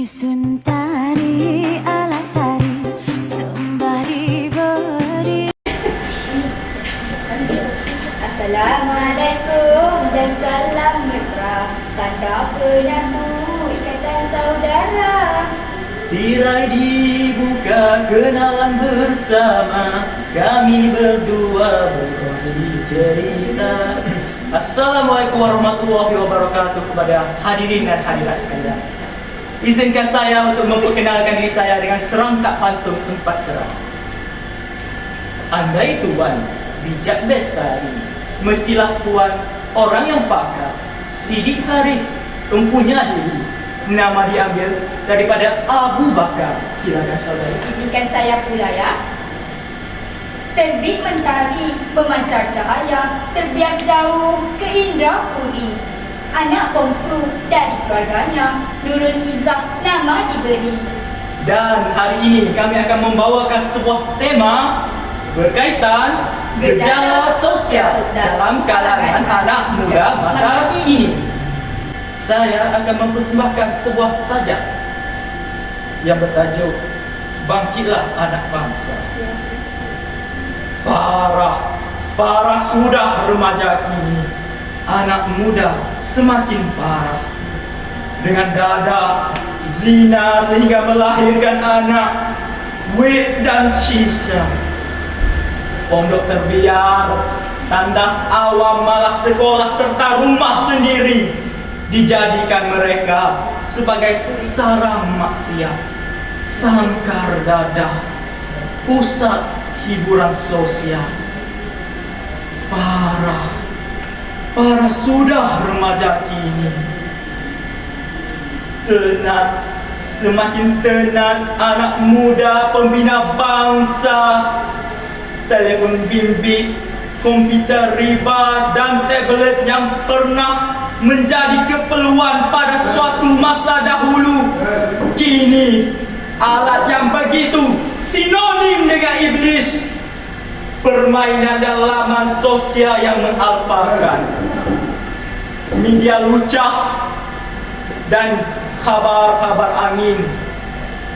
Nyusun tari ala tari sembah diberi. Assalamualaikum dan salam mesra, tanda penyatu ikatan saudara. Tirai dibuka kenalan bersama, kami berdua berkongsi cerita. Assalamualaikum warahmatullahi wabarakatuh kepada hadirin dan hadirat sekalian. Izinkan saya untuk memperkenalkan diri saya dengan serangkap pantun empat kerap. Andai Tuan bijak bestari, mestilah Tuan orang yang pakar. Sidik Harith mempunyai diri, nama diambil daripada Abu Bakar. Silakan saudara. Izinkan saya pula ya. Terbit mentari memancar cahaya, terbias jauh ke Indrapuri. Anak bongsu dari keluarganya, Nurul Izzah nama diberi. Dan hari ini kami akan membawakan sebuah tema berkaitan gejala sosial dalam kalangan anak muda masa kini. Saya akan mempersembahkan sebuah sajak yang bertajuk Bangkitlah Anak Bangsa. Parah sudah remaja kini. Anak muda semakin parah, dengan dadah zina sehingga melahirkan anak wid dan sisa. Pondok terbiar, tandas awam, malah sekolah serta rumah sendiri dijadikan mereka sebagai sarang maksiat, sangkar dadah, pusat hiburan sosial. Parah sudah remaja kini. Tenat, semakin tenat anak muda pembina bangsa. Telefon bimbit, komputer riba dan tablet yang pernah menjadi keperluan pada suatu masa dahulu, kini alat yang begitu sinonim dengan iblis. Permainan dan laman sosial yang mengalparkan media lucah dan kabar-kabar angin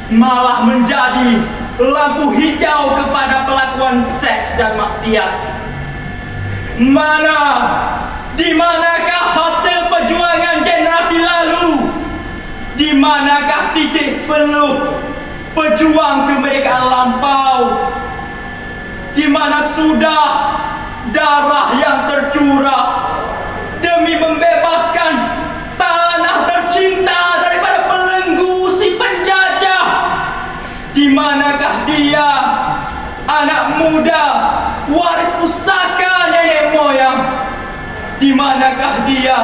malah menjadi lampu hijau kepada pelakuan seks dan maksiat. Di manakah hasil perjuangan generasi lalu? Di manakah titik peluk pejuang kemerdekaan lampau? Di mana sudah darah yang tercurah demi membebaskan tanah tercinta daripada belenggu si penjajah? Di manakah dia, anak muda waris pusaka nenek moyang? Di manakah dia,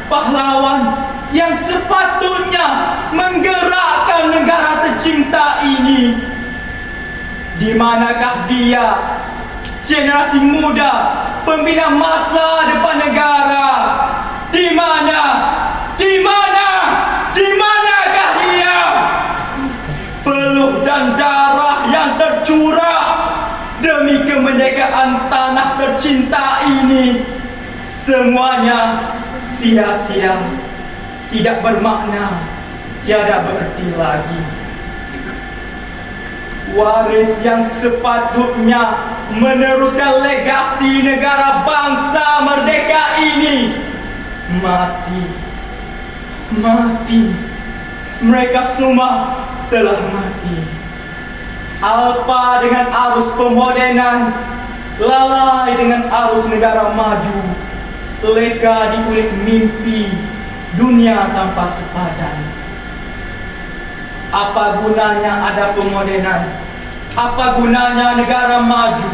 pahlawan yang sepatutnya menggerakkan negara tercinta ini? Di manakah dia, generasi muda pembina masa depan negara? Di manakah dia? Peluh dan darah yang tercurah demi kemerdekaan tanah tercinta ini, semuanya sia-sia, tidak bermakna, tiada berarti lagi. Waris yang sepatutnya meneruskan legasi negara bangsa merdeka ini mati. Mereka semua telah mati. Alpa dengan arus pemodenan, lalai dengan arus negara maju, leka di kulit mimpi dunia tanpa sepadan. Apa gunanya ada pemodenan? Apa gunanya negara maju?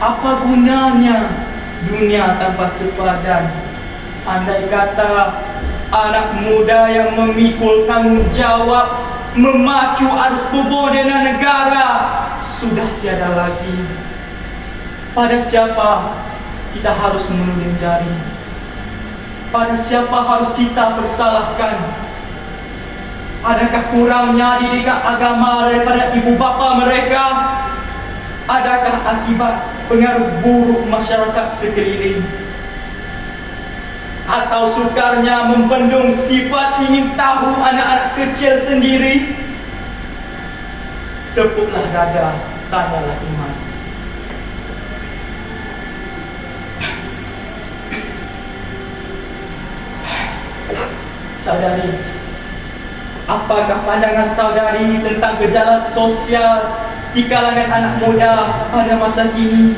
Apa gunanya dunia tanpa sepadan? Andai kata anak muda yang memikul tanggung jawab memacu arus pemodenan negara sudah tiada lagi, pada siapa kita harus menuding jari? Pada siapa harus kita persalahkan? Adakah kurangnya didikan agama daripada ibu bapa mereka? Adakah akibat pengaruh buruk masyarakat sekeliling? Atau sukarnya membendung sifat ingin tahu anak-anak kecil sendiri. Tepuklah dada, tanyalah iman. Saudari, apakah pandangan saudari tentang gejala sosial di kalangan anak muda pada masa kini?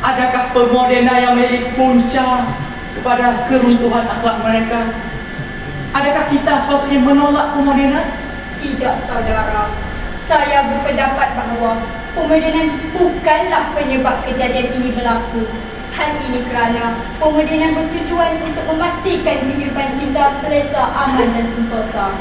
Adakah pemodenan yang menjadi punca kepada keruntuhan akhlak mereka? Adakah kita sepatutnya menolak pemodenan? Tidak, saudara. Saya berpendapat bahawa pemodenan bukanlah penyebab kejadian ini berlaku. Hal ini kerana pemodenan bertujuan untuk memastikan kehidupan kita selesa, aman dan sentosa.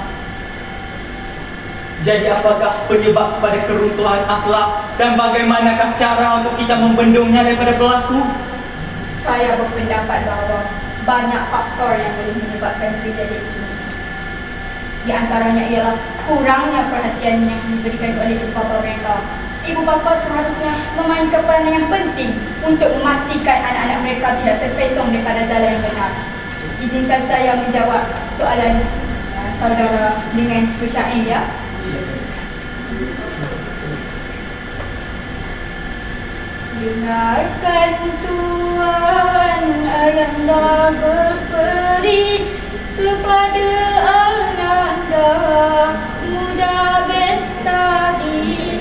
Jadi apakah penyebab kepada keruntuhan akhlak dan bagaimanakah cara untuk kita membendungnya daripada berlaku? Saya berpendapat bahawa banyak faktor yang boleh menyebabkan kejadian ini. Di antaranya ialah kurangnya perhatian yang diberikan oleh ibu bapa mereka. Ibu bapa seharusnya memainkan peranan yang penting untuk memastikan anak-anak mereka tidak terpesong daripada jalan yang benar. Izinkan saya menjawab soalan saudara dengan bersyair ya. Dengarkan Tuhan, ayahanda berperi kepada ananda muda bestari.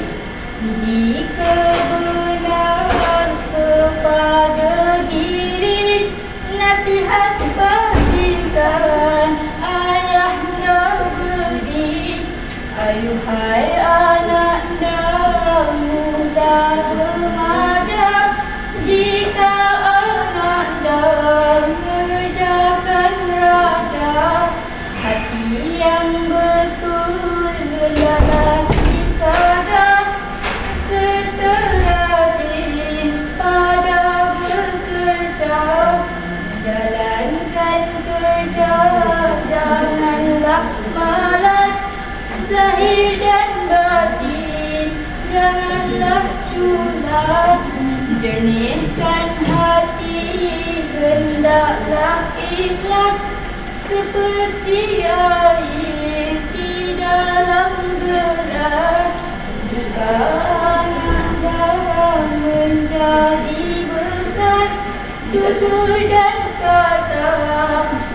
Jika benar kepada diri, nasihat bajikan ayahanda beri. Ayuhai ananda muda remaja, jika ananda mengerjakan raja, hati yang betul lelaki saja, serta rajin pada bekerja. Jalankan kerja, janganlah malas, zahir dan batin, janganlah culas. Jernihkan hati, hendaklah ikhlas, seperti air di dalam gelas. Jika ananda menjadi besar, tutur dan kata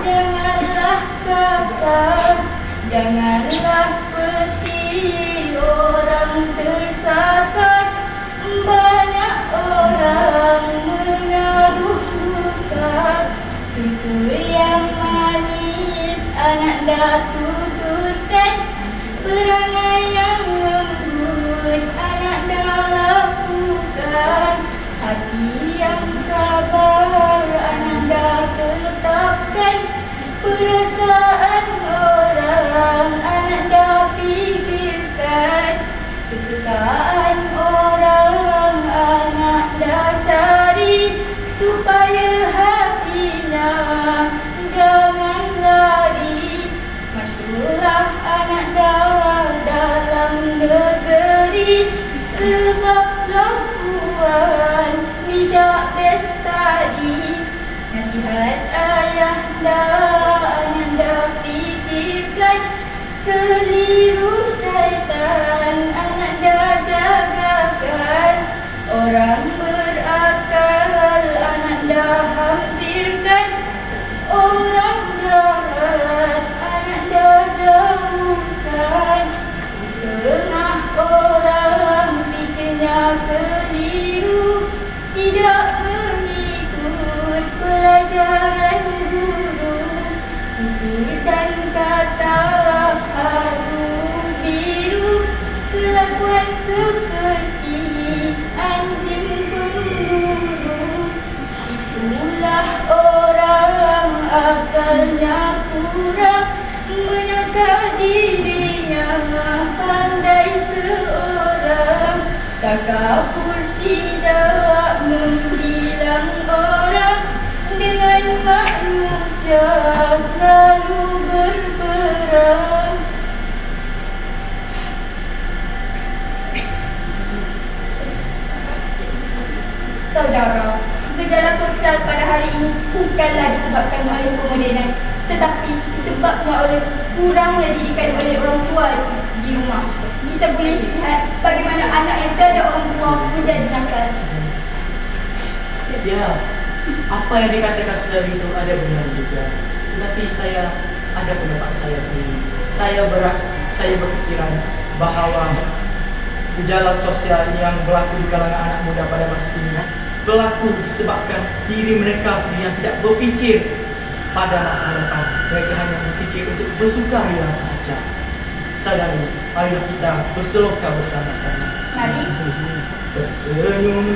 janganlah kasar. Janganlah seperti orang tersasar, banyak orang menaruh dosa. Tutur yang manis ananda tuturkan, perangai yang lembut ananda lakukan. Hati yang sabar ananda tetapkan, perasaan orang ananda pikirkan. Kesukaan orang ananda cari, supaya hatinya jangan lari. Masyurlah ananda dalam negeri, sebab lakuan bijak bestari. Nasihat ayahanda ananda fikirkan, keliru syaitan ananda jagakan. Orang berakal ananda hampirkan, orang jahat ananda jauhkan. Setengah orang fikirnya keliru, tidak mengikut pelajaran guru. Tutur dan kata haru biru, kelakuan seperti anjing pemburu. Itulah orang akalnya kurang, menyangka dirinya pandai seorang. Takabur tidak membilang orang, dengan manusia selalu berperang. Saudara, gejala sosial pada hari ini bukanlah disebabkan oleh pemodenan, tetapi disebabkan oleh kurang didikan oleh orang tua di rumah. Kita boleh lihat bagaimana anak yang tiada orang tua menjadi nakal. Ya, apa yang dikatakan saudara itu ada benar juga. Tetapi saya ada pendapat saya sendiri. Saya berpikiran bahawa gejala sosial yang berlaku di kalangan anak muda pada masa ini berlaku disebabkan diri mereka sendiri yang tidak berfikir pada masa depan. Mereka hanya berfikir untuk bersukaria sahaja. Saudari, marilah kita berseloka bersama-sama. Mari. Tersenyum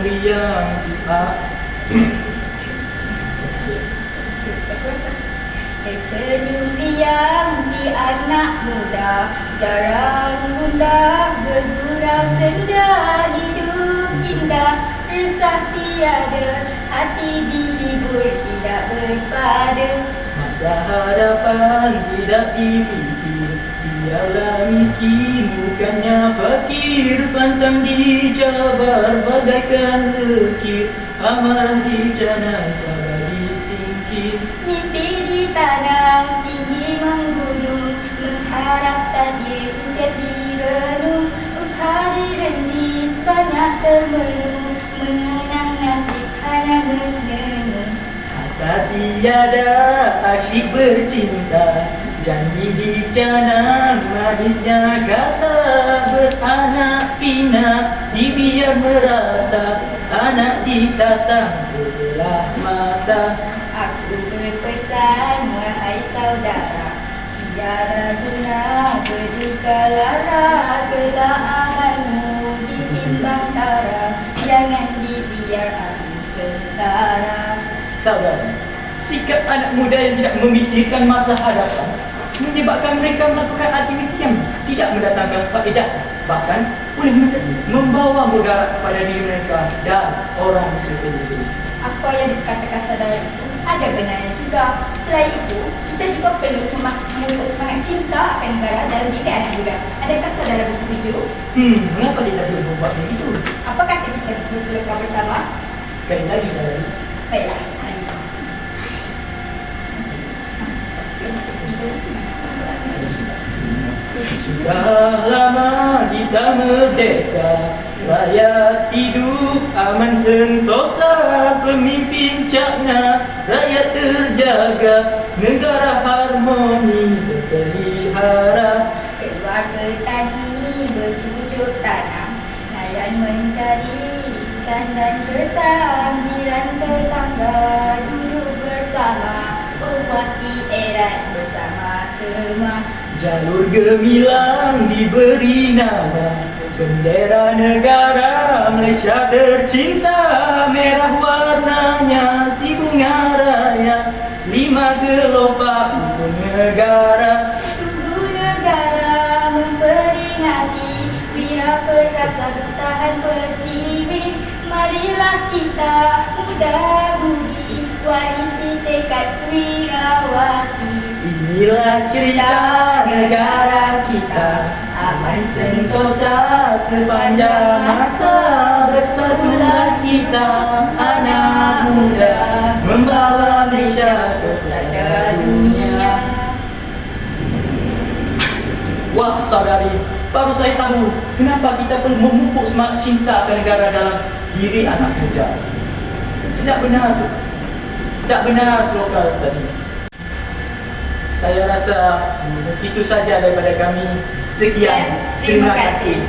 riang si A. Tersenyum riang si anak muda, jarang bunda bergurau senda, hidup indah resah tiada, hati dihibur tidak berpada. Masa hadapan tidak difikir, biarlah miskin bukannya fakir, pantang dijabar bagaikan lekir, amarah dijanai sabar disingkir. Mimpi ditanam tinggi menggunung, mengharap takdir impian direnung, usaha direnji sebanyak termenung, mengenang nasib hanya menenung. Kata tiada asyik bercinta, janji dicanang manisnya kata, beranak pinak dibiar merata, anak ditatang sebelah mata. Aku berpesan wahai saudara, tiada guna berduka lara, kelak amanmu ditimbang tara, jangan dibiar aku sengsara. Saudara, sikap anak muda yang tidak memikirkan masa hadapan menyebabkan mereka melakukan aktiviti yang tidak mendatangkan faedah, bahkan boleh membawa mudarat kepada diri mereka dan orang di sekeliling. Apa yang dikatakan saudara itu ada benarnya juga. Selain itu, kita juga perlu memupuk semangat cinta akan negara dalam diri anak muda. Adakah saudara bersetuju? Mengapa kita perlu membuat begitu? Apa kata kita berseloka bersama? Sekali lagi saudari. Baiklah, mari. Sudah lama kita merdeka, rakyat hidup aman sentosa, pemimpin cakna, rakyat terjaga, negara harmoni terpelihara. Keluarga tani bercucuk tanam, nelayan mencari ikan dan ketam, jiran tetangga duduk bersama, ummati erat bersama semua. Jalur gemilang diberi nama, bendera negara Malaysia tercinta, merah warnanya si bunga raya, 5 gelopak untuk negara. Tubuh negara memperingati wira perkasa bertahan pertiwi. Marilah kita muda budi warisi tekad wirawati. Inilah cerita negara kita, aman sentosa sepanjang masa, bersatulah kita anak muda, membawa Malaysia ke pesada dunia. Wah saudari, baru saya tahu kenapa kita perlu memupuk semangat cinta ke negara dalam diri anak muda. Sedap benar slogan tadi. Saya rasa itu saja daripada kami. Sekian, terima kasih.